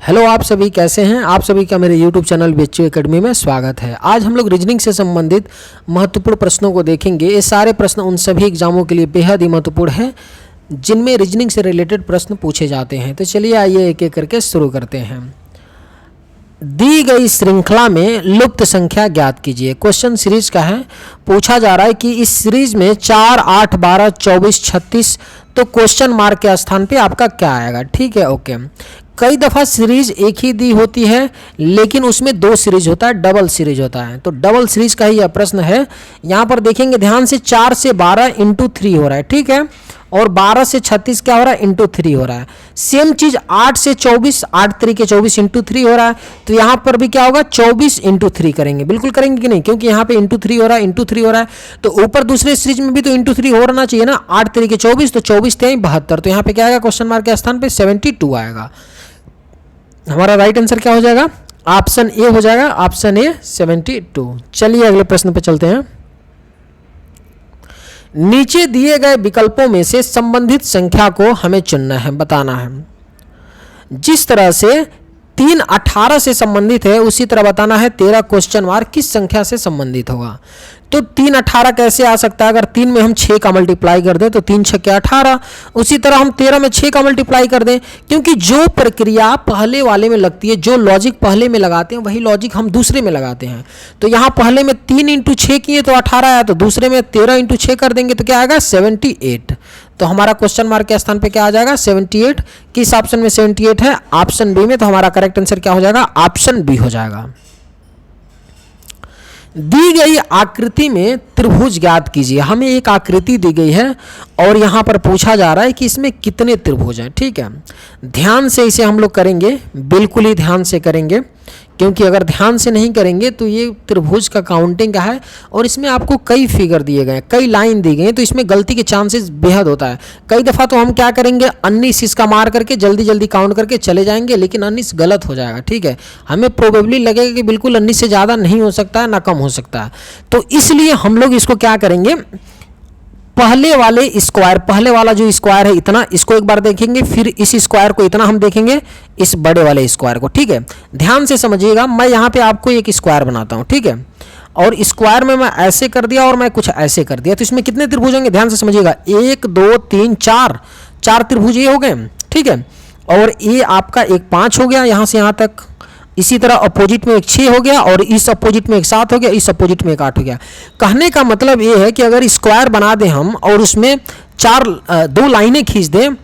Hello, आप सभी कैसे हैं। आप सभी का मेरे YouTube चैनल BHU एकेडमी में स्वागत है। आज हम लोग रीजनिंग से संबंधित महत्वपूर्ण प्रश्नों को देखेंगे। ये सारे प्रश्न उन सभी एग्जामों के लिए बेहद ही महत्वपूर्ण है जिनमें रीजनिंग से रिलेटेड प्रश्न पूछे जाते हैं। तो चलिए आइए एक एक करके शुरू करते हैं। दी गई श्रृंखला में लुप्त संख्या ज्ञात कीजिए। क्वेश्चन सीरीज का है। पूछा जा रहा है कि इस सीरीज में 4, 8, 12, 24, 36 तो क्वेश्चन मार्क के स्थान पे आपका क्या आएगा। ठीक है, ओके। कई दफ़ा सीरीज एक ही दी होती है लेकिन उसमें दो सीरीज होता है, डबल सीरीज होता है। तो डबल सीरीज का ही यह प्रश्न है। यहाँ पर देखेंगे ध्यान से, 4 से 12 इंटू 3 हो रहा है, ठीक है, और 12 से 36 क्या हो रहा है, इंटू 3 हो रहा है। सेम चीज 8 से 24, 8 तरीके 24 इंटू 3 हो रहा है। तो यहाँ पर भी क्या होगा, 24 इंटू 3 करेंगे। बिल्कुल करेंगे कि नहीं, क्योंकि यहाँ पे इंटू 3 हो रहा है, इंटू 3 हो रहा है। तो ऊपर दूसरे सीरीज में भी तो इंटू 3 होना चाहिए ना। 8 तरीके 24, तो 24 3 72। तो यहाँ पे क्या आएगा, क्वेश्चन मार्क के स्थान पे 72 आएगा। हमारा राइट आंसर क्या हो जाएगा, ऑप्शन ए हो जाएगा, ऑप्शन ए 72। चलिए अगले प्रश्न पे चलते हैं। नीचे दिए गए विकल्पों में से संबंधित संख्या को हमें चुनना है, बताना है। जिस तरह से 3 18 से संबंधित है उसी तरह बताना है 13 क्वेश्चन मार्क किस संख्या से संबंधित होगा। तो 3 18 कैसे आ सकता है, अगर 3 में हम 6 का मल्टीप्लाई कर दें तो 3 6 18। उसी तरह हम 13 में 6 का मल्टीप्लाई कर दें, क्योंकि जो प्रक्रिया पहले वाले में लगती है, जो लॉजिक पहले में लगाते हैं वही लॉजिक हम दूसरे में लगाते हैं। तो यहाँ पहले में 3 इंटू 6 किए तो 18 आया, तो दूसरे में 13 इंटू 6 कर देंगे तो क्या आएगा, 78। तो हमारा क्वेश्चन मार्क के स्थान पे क्या आ जाएगा, 78। किस ऑप्शन में 78 है, ऑप्शन बी में। तो हमारा करेक्ट आंसर क्या हो जाएगा, ऑप्शन बी हो जाएगा। दी गई आकृति में त्रिभुज ज्ञात कीजिए। हमें एक आकृति दी गई है और यहाँ पर पूछा जा रहा है कि इसमें कितने त्रिभुज हैं। ठीक है, ध्यान से इसे हम लोग करेंगे, बिल्कुल ही ध्यान से करेंगे, क्योंकि अगर ध्यान से नहीं करेंगे तो ये त्रिभुज का काउंटिंग का है और इसमें आपको कई फिगर दिए गए हैं, कई लाइन दी गई हैं, तो इसमें गलती के चांसेस बेहद होता है। कई दफ़ा तो हम क्या करेंगे, 19 इसका मार करके जल्दी जल्दी काउंट करके चले जाएंगे, लेकिन 19 गलत हो जाएगा। ठीक है, हमें प्रोबेबली लगेगा कि बिल्कुल 19 से ज़्यादा नहीं हो सकता है, ना कम हो सकता है। तो इसलिए हम लोग इसको क्या करेंगे, पहले वाले स्क्वायर, पहले वाला जो स्क्वायर है इतना, इसको एक बार देखेंगे, फिर इस स्क्वायर को इतना हम देखेंगे, इस बड़े वाले स्क्वायर को। ठीक है, ध्यान से समझिएगा। मैं यहाँ पे आपको एक स्क्वायर बनाता हूँ, ठीक है, और स्क्वायर में मैं ऐसे कर दिया और मैं कुछ ऐसे कर दिया, तो इसमें कितने त्रिभुज होंगे, ध्यान से समझिएगा। 1 2 3 4, 4 त्रिभुज ये हो गए, ठीक है, और ये आपका एक 5 हो गया यहाँ से यहाँ तक। इसी तरह अपोजिट में एक 6 हो गया, और इस अपोजिट में एक 7 हो गया, इस अपोजिट में एक 8 हो गया। कहने का मतलब ये है कि अगर स्क्वायर बना दें हम और उसमें 2 लाइनें खींच दें,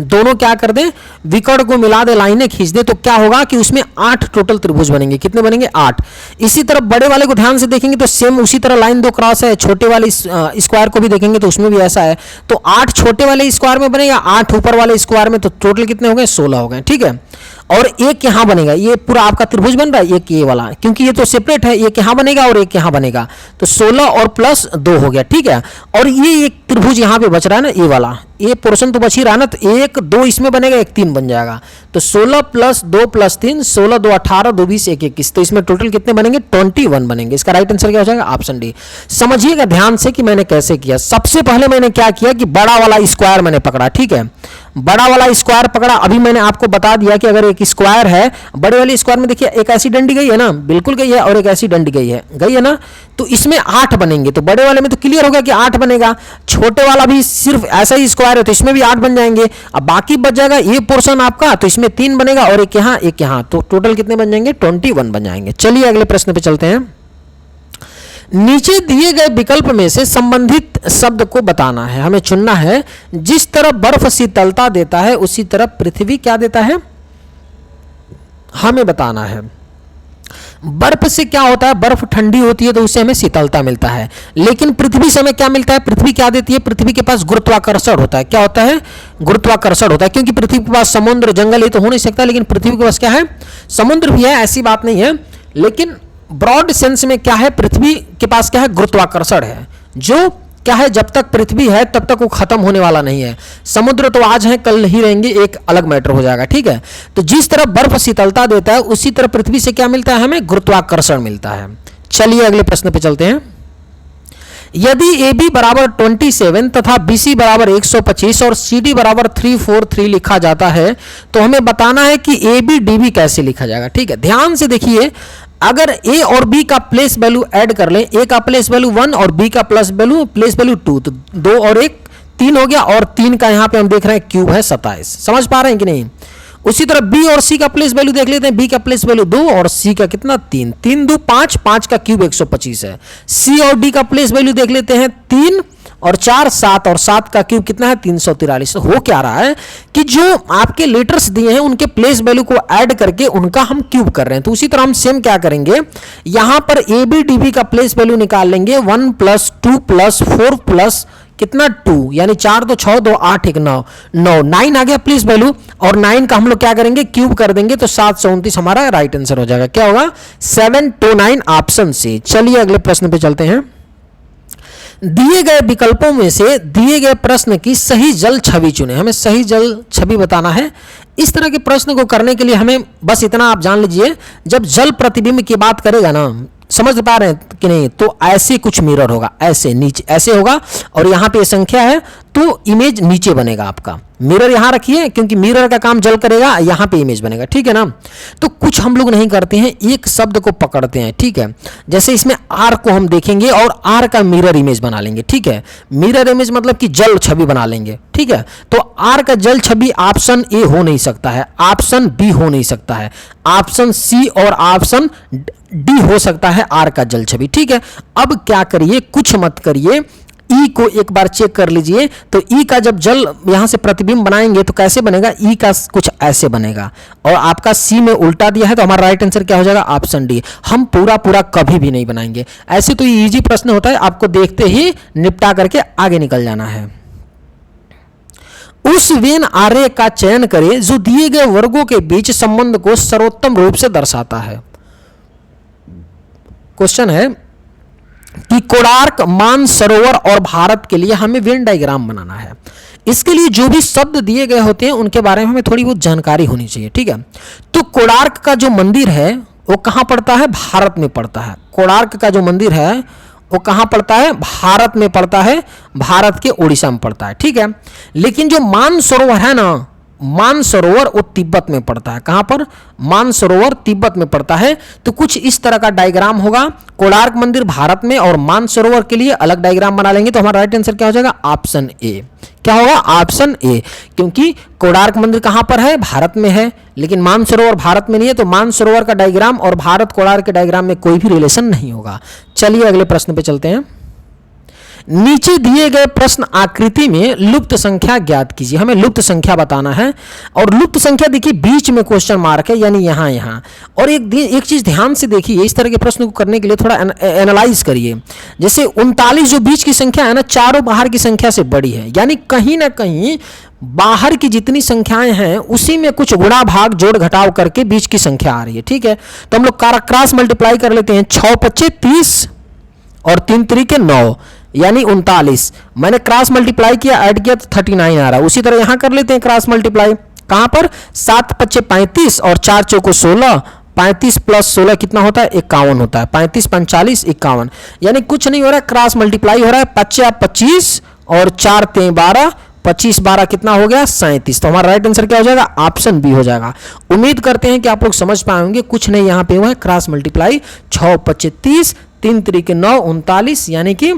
दोनों क्या कर दें, विकर्ण को मिला दे, लाइनें खींच दे, तो क्या होगा कि उसमें 8 टोटल त्रिभुज बनेंगे। कितने बनेंगे, 8। इसी तरह बड़े वाले को ध्यान से देखेंगे तो सेम उसी तरह लाइन 2 क्रॉस है। छोटे वाले स्क्वायर को भी देखेंगे तो उसमें भी ऐसा है। तो 8 छोटे वाले स्क्वायर में बनेगा, 8 ऊपर वाले स्क्वायर में, तो टोटल कितने हो गए, 16 हो गए। ठीक है, और एक यहाँ बनेगा, ये पूरा आपका त्रिभुज बन रहा है, एक ये वाला, क्योंकि ये तो सेपरेट है, एक यहाँ बनेगा और एक यहाँ बनेगा, तो 16 और प्लस 2 हो गया। ठीक है, और ये एक त्रिभुज यहाँ पे बच रहा है ना, ये वाला, ये पोर्शन तो बच ही रहा है ना, तो 1 2 इसमें बनेगा, 1 3 बन जाएगा। तो 16 प्लस 2 प्लस 3, 16 2 18, 2 20 1 21, तो इसमें टोटल कितने बनेंगे, 21 बनेंगे। इसका राइट आंसर क्या हो जाएगा, ऑप्शन डी। समझिएगा ध्यान से कि मैंने कैसे किया। सबसे पहले मैंने क्या किया कि बड़ा वाला स्क्वायर मैंने पकड़ा। ठीक है, बड़ा वाला स्क्वायर पकड़ा। अभी मैंने आपको बता दिया कि अगर एक स्क्वायर है, बड़े वाले स्क्वायर में देखिए एक ऐसी डंडी गई है ना, बिल्कुल गई है, और एक ऐसी डंडी गई है ना, तो इसमें 8 बनेंगे। तो बड़े वाले में तो क्लियर हो गया कि 8 बनेगा। छोटे वाला भी सिर्फ ऐसा ही स्क्वायर है तो इसमें भी 8 बन जाएंगे। अब बाकी बच जाएगा ये पोर्शन आपका, तो इसमें 3 बनेगा और एक यहाँ एक यहाँ, तो टोटल कितने बन जाएंगे, 21 बन जाएंगे। चलिए अगले प्रश्न पे चलते हैं। नीचे दिए गए विकल्प में से संबंधित शब्द को बताना है, हमें चुनना है। जिस तरह बर्फ शीतलता देता है उसी तरह पृथ्वी क्या देता है, हमें बताना है। बर्फ से क्या होता है, बर्फ ठंडी होती है तो उससे हमें शीतलता मिलता है, लेकिन पृथ्वी से हमें क्या मिलता है, पृथ्वी क्या देती है, पृथ्वी के पास गुरुत्वाकर्षण होता है। क्या होता है, गुरुत्वाकर्षण होता है, क्योंकि पृथ्वी के पास समुद्र जंगल ये तो हो नहीं सकता, लेकिन पृथ्वी के पास क्या है, समुद्र भी है, ऐसी बात नहीं है, लेकिन ब्रॉड सेंस में क्या है, पृथ्वी के पास क्या है, गुरुत्वाकर्षण है, जो क्या है, जब तक पृथ्वी है तब तक वो खत्म होने वाला नहीं है। समुद्र तो आज है कल नहीं रहेंगे, एक अलग मैटर हो जाएगा। ठीक है, तो जिस तरह बर्फ शीतलता देता है उसी तरह पृथ्वी से क्या मिलता है, हमें गुरुत्वाकर्षण मिलता है। चलिए अगले प्रश्न पे चलते हैं। यदि ए बी बराबर 27 तथा बी सी बराबर 125 और सी डी बराबर 343 लिखा जाता है तो हमें बताना है कि ए बी डी बी कैसे लिखा जाएगा। ठीक है, ध्यान से देखिए, अगर ए और बी का प्लेस वैल्यू ऐड कर लें, ए का प्लेस वैल्यू 1 और बी का प्लेस वैल्यू 2, तो 2 और 1 3 हो गया, और 3 का यहाँ पे हम देख रहे हैं क्यूब है 27। समझ पा रहे हैं कि नहीं? उसी तरह बी और सी का प्लेस वैल्यू देख लेते हैं, बी का प्लेस वैल्यू 2 और सी का कितना 3, 3 2 5, 5 का क्यूब 125 है। सी और डी का प्लेस वैल्यू देख लेते हैं 3 और 4 7, और 7 का क्यूब कितना है 343। हो क्या रहा है कि जो आपके लेटर्स दिए हैं उनके प्लेस वैल्यू को ऐड करके उनका हम क्यूब कर रहे हैं। तो उसी तरह हम सेम क्या करेंगे, यहां पर ए बी डी बी का प्लेस वैल्यू निकाल लेंगे, 1 + 2 + 4 + कितना 2, यानी 4 2 6 2 8 1 9 9 आ गया प्लेस वैल्यू, और 9 का हम लोग क्या करेंगे क्यूब कर देंगे, तो 729 हमारा राइट आंसर हो जाएगा। क्या होगा 729 ऑप्शन से। चलिए अगले प्रश्न पे चलते हैं। दिए गए विकल्पों में से दिए गए प्रश्न की सही जल छवि चुनें। हमें सही जल छवि बताना है। इस तरह के प्रश्न को करने के लिए हमें बस इतना आप जान लीजिए, जब जल प्रतिबिंब की बात करेगा ना, समझ पा रहे हैं कि नहीं, तो ऐसे कुछ मिरर होगा, ऐसे नीचे ऐसे होगा, और यहाँ पे संख्या है तो इमेज नीचे बनेगा आपका। मिरर यहाँ रखिए क्योंकि मिरर का काम जल करेगा, यहाँ पे इमेज बनेगा। ठीक है ना? तो कुछ हम लोग नहीं करते हैं, एक शब्द को पकड़ते हैं। ठीक है, जैसे इसमें आर को हम देखेंगे और आर का मिरर इमेज बना लेंगे। ठीक है, मिरर इमेज मतलब कि जल छवि बना लेंगे। ठीक है, तो आर का जल छवि ऑप्शन ए हो नहीं सकता है, ऑप्शन बी हो नहीं सकता है, ऑप्शन सी और ऑप्शन डी हो सकता है आर का जल छवि। ठीक है, अब क्या करिए, कुछ मत करिए, ई को एक बार चेक कर लीजिए। तो ई का जब जल यहां से प्रतिबिंब बनाएंगे तो कैसे बनेगा, ई का कुछ ऐसे बनेगा, और आपका सी में उल्टा दिया है, तो हमारा राइट आंसर क्या हो जाएगा ऑप्शन डी। हम पूरा पूरा कभी भी नहीं बनाएंगे। ऐसे तो ये इजी प्रश्न होता है, आपको देखते ही निपटा करके आगे निकल जाना है। उस वेन आर्य का चयन करें जो दिए गए वर्गों के बीच संबंध को सर्वोत्तम रूप से दर्शाता है। क्वेश्चन है कि कोणार्क, मानसरोवर और भारत के लिए हमें वेन डायग्राम बनाना है। इसके लिए जो भी शब्द दिए गए होते हैं उनके बारे में हमें थोड़ी बहुत जानकारी होनी चाहिए। ठीक है, तो कोणार्क का जो मंदिर है वो कहां पड़ता है, भारत में पड़ता है। कोणार्क का जो मंदिर है वो कहां पड़ता है, भारत में पड़ता है, भारत के उड़ीसा में पड़ता है। ठीक है, लेकिन जो मानसरोवर है ना, मानसरोवर वो तिब्बत में पड़ता है। कहां पर, मानसरोवर तिब्बत में पड़ता है। तो कुछ इस तरह का डायग्राम होगा, कोणार्क मंदिर भारत में और मानसरोवर के लिए अलग डायग्राम बना लेंगे, तो हमारा राइट आंसर क्या हो जाएगा ऑप्शन ए। क्या होगा ऑप्शन ए, क्योंकि कोणार्क मंदिर कहां पर है, भारत में है, लेकिन मानसरोवर भारत में नहीं है, तो मानसरोवर का डायग्राम और भारत कोणार्क के डायग्राम में कोई भी रिलेशन नहीं होगा। चलिए अगले प्रश्न पे चलते हैं। नीचे दिए गए प्रश्न आकृति में लुप्त संख्या ज्ञात कीजिए। हमें लुप्त संख्या बताना है, और लुप्त संख्या देखिए बीच में क्वेश्चन मार्क है, यानी यहां। और एक चीज ध्यान से देखिए, इस तरह के प्रश्न को करने के लिए थोड़ा एनालाइज करिए। जैसे 39 जो बीच की संख्या है ना, चारों बाहर की संख्या से बड़ी है, यानी कहीं ना कहीं बाहर की जितनी संख्याएं हैं उसी में कुछ गुणा भाग जोड़ घटाव करके बीच की संख्या आ रही है। ठीक है, तो हम लोग क्रॉस मल्टीप्लाई कर लेते हैं। 6 5 30 और 3 3 9, यानी 39। मैंने क्रॉस मल्टीप्लाई किया, ऐड किया तो 39 आ रहा है। उसी तरह यहां कर लेते हैं क्रॉस मल्टीप्लाई। कहां पर, 7 5 35 और 4 चौको 16, 35 + 16 कितना होता है 51 होता है। 35 45 51, यानी कुछ नहीं हो रहा है, क्रॉस मल्टीप्लाई हो रहा है। 5 25 और 4 3 12, 25 12 कितना हो गया 37। तो हमारा राइट आंसर क्या हो जाएगा ऑप्शन बी हो जाएगा। उम्मीद करते हैं कि आप लोग समझ पाएंगे। कुछ नहीं यहाँ पे हुआ है, क्रॉस मल्टीप्लाई। 6 5 30, 3 3 9 39, यानी कि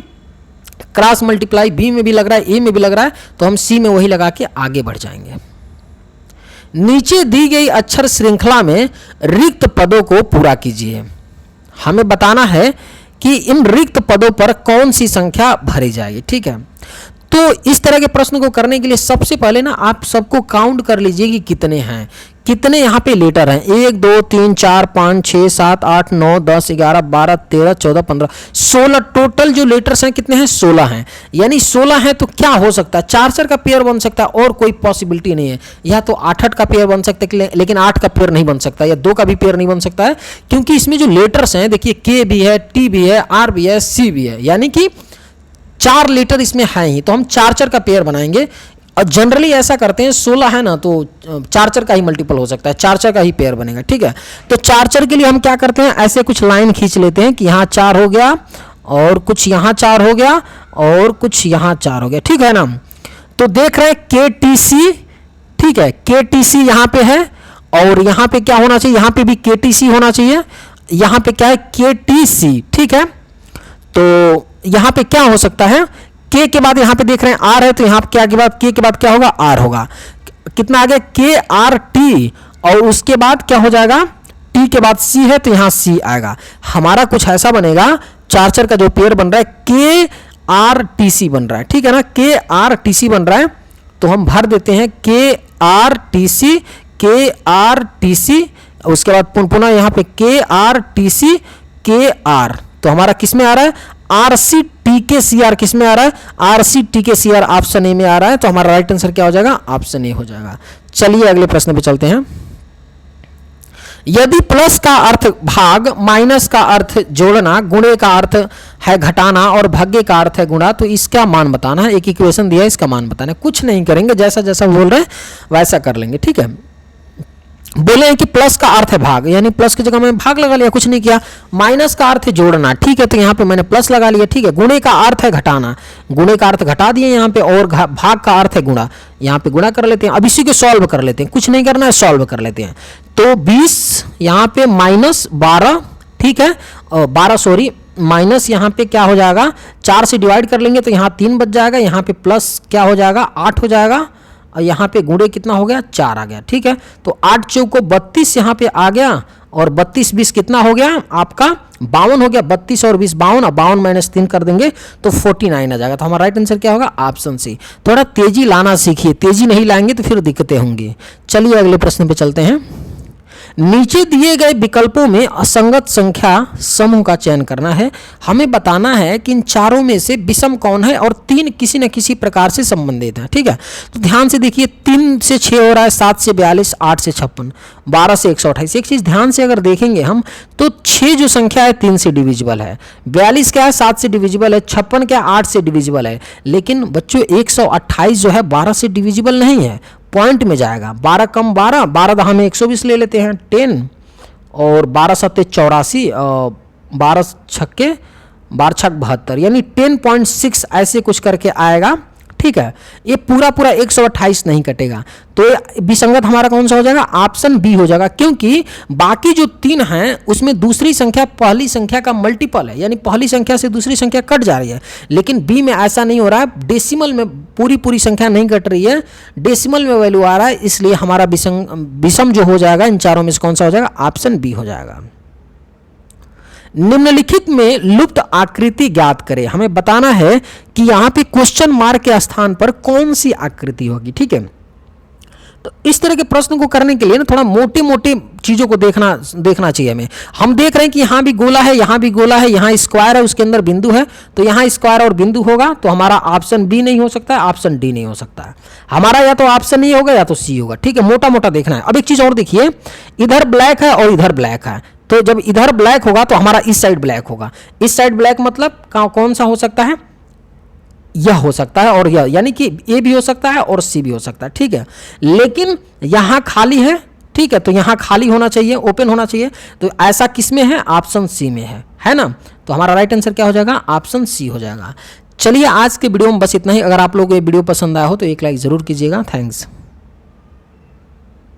क्रॉस मल्टीप्लाई बी में भी लग रहा है, ए में भी लग रहा है, तो हम सी में वही लगा के आगे बढ़ जाएंगे। नीचे दी गई अक्षर श्रृंखला में रिक्त पदों को पूरा कीजिए। हमें बताना है कि इन रिक्त पदों पर कौन सी संख्या भरी जाएगी। ठीक है, तो इस तरह के प्रश्न को करने के लिए सबसे पहले ना आप सबको काउंट कर लीजिए कि कितने हैं, कितने यहाँ पे लेटर हैं। 1 2 3 4 5 6 7 8 9 10 11 12 13 14 15 16 टोटल जो लेटर्स हैं कितने हैं 16 हैं। यानी 16 हैं तो क्या हो सकता है, 4 का पेयर बन सकता है, और कोई पॉसिबिलिटी नहीं है। या तो 8 का पेयर बन सकता है, लेकिन 8 का पेयर नहीं बन सकता, या 2 का भी पेयर नहीं बन सकता है, क्योंकि इसमें जो लेटर्स हैं देखिए के भी है, टी भी है, आर भी है, सी भी है, यानी कि 4 लेटर इसमें है ही। तो हम 4 का पेयर बनाएंगे, और जनरली ऐसा करते हैं 16 है ना, तो 4 का ही मल्टीपल हो सकता है, 4 का ही पेयर बनेगा। ठीक है, तो 4 के लिए हम क्या करते हैं, ऐसे कुछ लाइन खींच लेते हैं कि यहाँ 4 हो गया और कुछ यहाँ 4 हो गया और कुछ यहाँ 4 हो गया, ठीक है ना। तो देख रहे हैं KTC, ठीक है, KTC यहाँ पे है और यहाँ पे क्या होना चाहिए, यहाँ पे भी KTC होना चाहिए, यहाँ पे क्या है KTC, ठीक है। तो यहाँ पे क्या हो सकता है, K के बाद यहाँ पे देख रहे हैं R है, तो यहाँ पे क्या के बाद K के बाद क्या होगा, R होगा। कितना आ गया KRT और उसके बाद क्या हो जाएगा, T के बाद C है तो यहाँ C आएगा। हमारा कुछ ऐसा बनेगा, 4 का जो पेयर बन रहा है KRTC बन रहा है, ठीक है ना, KRTC बन रहा है। तो हम भर देते हैं KRTC KRTC, उसके बाद पुनः यहाँ पे KRTC KR। तो हमारा किस में आ रहा है, RCTKCR किस में आ रहा है, RCTKCR ऑप्शन ए में आ रहा है। तो हमारा राइट आंसर क्या हो जाएगा, ऑप्शन ए हो जाएगा। चलिए अगले प्रश्न पे चलते हैं। यदि प्लस का अर्थ भाग, माइनस का अर्थ जोड़ना, गुणे का अर्थ है घटाना और भाग्य का अर्थ है गुणा, तो इसका मान बताना है। एक इक्वेशन दिया है, इसका मान बताना है। कुछ नहीं करेंगे, जैसा जैसा बोल रहे हैं वैसा कर लेंगे, ठीक है। बोले हैं कि प्लस का अर्थ है भाग, यानी प्लस की जगह मैंने भाग लगा लिया, कुछ नहीं किया। माइनस का अर्थ है जोड़ना, ठीक है, तो यहाँ पे मैंने प्लस लगा लिया, ठीक है। गुणे का अर्थ है घटाना, गुणे का अर्थ घटा दिए यहाँ पे, और भाग का अर्थ है गुणा, यहाँ पे गुणा कर लेते हैं। अब इसी को सॉल्व कर लेते हैं, कुछ नहीं करना है, सॉल्व कर लेते हैं। तो 20 यहाँ पे -12, ठीक है, 12 सॉरी, माइनस यहाँ पे क्या हो जाएगा, 4 से डिवाइड कर लेंगे तो यहाँ 3 बच जाएगा, यहाँ पे प्लस क्या हो जाएगा, 8 हो जाएगा, और यहाँ पे गुणे कितना हो गया, 4 आ गया, ठीक है। तो 8 चौको 32 यहाँ पे आ गया, और 32 20 कितना हो गया आपका, 52 हो गया। 32 और 20 52, अब 52 - 3 कर देंगे तो 49 आ जाएगा। तो हमारा राइट आंसर क्या होगा, ऑप्शन सी। थोड़ा तेजी लाना सीखिए, तेजी नहीं लाएंगे तो फिर दिक्कतें होंगी। चलिए अगले प्रश्न पे चलते हैं। नीचे दिए गए विकल्पों में असंगत संख्या समूह का चयन करना है। हमें बताना है कि इन चारों में से विषम कौन है और 3 किसी न किसी प्रकार से संबंधित है, ठीक है। तो ध्यान से देखिए, 3 से 6 हो रहा है, 7 से 42, 8 से 56, 12 से 128। एक चीज ध्यान से अगर देखेंगे हम तो 6 जो संख्या है 3 से डिविजिबल है, 42 क्या है 7 से डिविजिबल है, 56 क्या 8 से डिविजिबल है। लेकिन बच्चों 128 जो है 12 से डिविजिबल नहीं है, पॉइंट में जाएगा। 12 कम 12, 12 दहा में 120 ले लेते हैं 10, और 12 सत्ते 84, 12 छक्के 12 छक 72, यानी 10.6 ऐसे कुछ करके आएगा, ठीक है। ये पूरा 128 नहीं कटेगा, तो विसंगत हमारा कौन सा हो जाएगा, ऑप्शन बी हो जाएगा। क्योंकि बाकी जो 3 हैं उसमें दूसरी संख्या पहली संख्या का मल्टीपल है, यानी पहली संख्या से दूसरी संख्या कट जा रही है। लेकिन बी में ऐसा नहीं हो रहा है, डेसिमल में पूरी संख्या नहीं कट रही है, डेसिमल में वैल्यू आ रहा है, इसलिए हमारा विषम जो हो जाएगा इन चारों में से कौन सा हो जाएगा, ऑप्शन बी हो जाएगा। निम्नलिखित में लुप्त आकृति ज्ञात करें। हमें बताना है कि यहाँ पे क्वेश्चन मार्क के स्थान पर कौन सी आकृति होगी, ठीक है। तो इस तरह के प्रश्न को करने के लिए ना थोड़ा मोटे मोटे चीजों को देखना चाहिए हमें। हम देख रहे हैं कि यहाँ भी गोला है, यहाँ भी गोला है, यहाँ स्क्वायर है, उसके अंदर बिंदु है, तो यहाँ स्क्वायर और बिंदु होगा, तो हमारा ऑप्शन बी नहीं हो सकता है, ऑप्शन डी नहीं हो सकता है। हमारा या तो ऑप्शन ए होगा या तो सी होगा, ठीक है। मोटा मोटा देखना है। अब एक चीज और देखिए, इधर ब्लैक है और इधर ब्लैक है, तो जब इधर ब्लैक होगा तो हमारा इस साइड ब्लैक होगा। इस साइड ब्लैक मतलब कौन सा हो सकता है, यह हो सकता है और यह, यानी कि ए भी हो सकता है और सी भी हो सकता है, ठीक है। लेकिन यहां खाली है, ठीक है, तो यहां खाली होना चाहिए, ओपन होना चाहिए। तो ऐसा किस में है, ऑप्शन सी में है ना। तो हमारा राइट आंसर क्या हो जाएगा, ऑप्शन सी हो जाएगा। चलिए आज के वीडियो में बस इतना ही। अगर आप लोगों को ये वीडियो पसंद आया हो तो एक लाइक जरूर कीजिएगा। थैंक्स।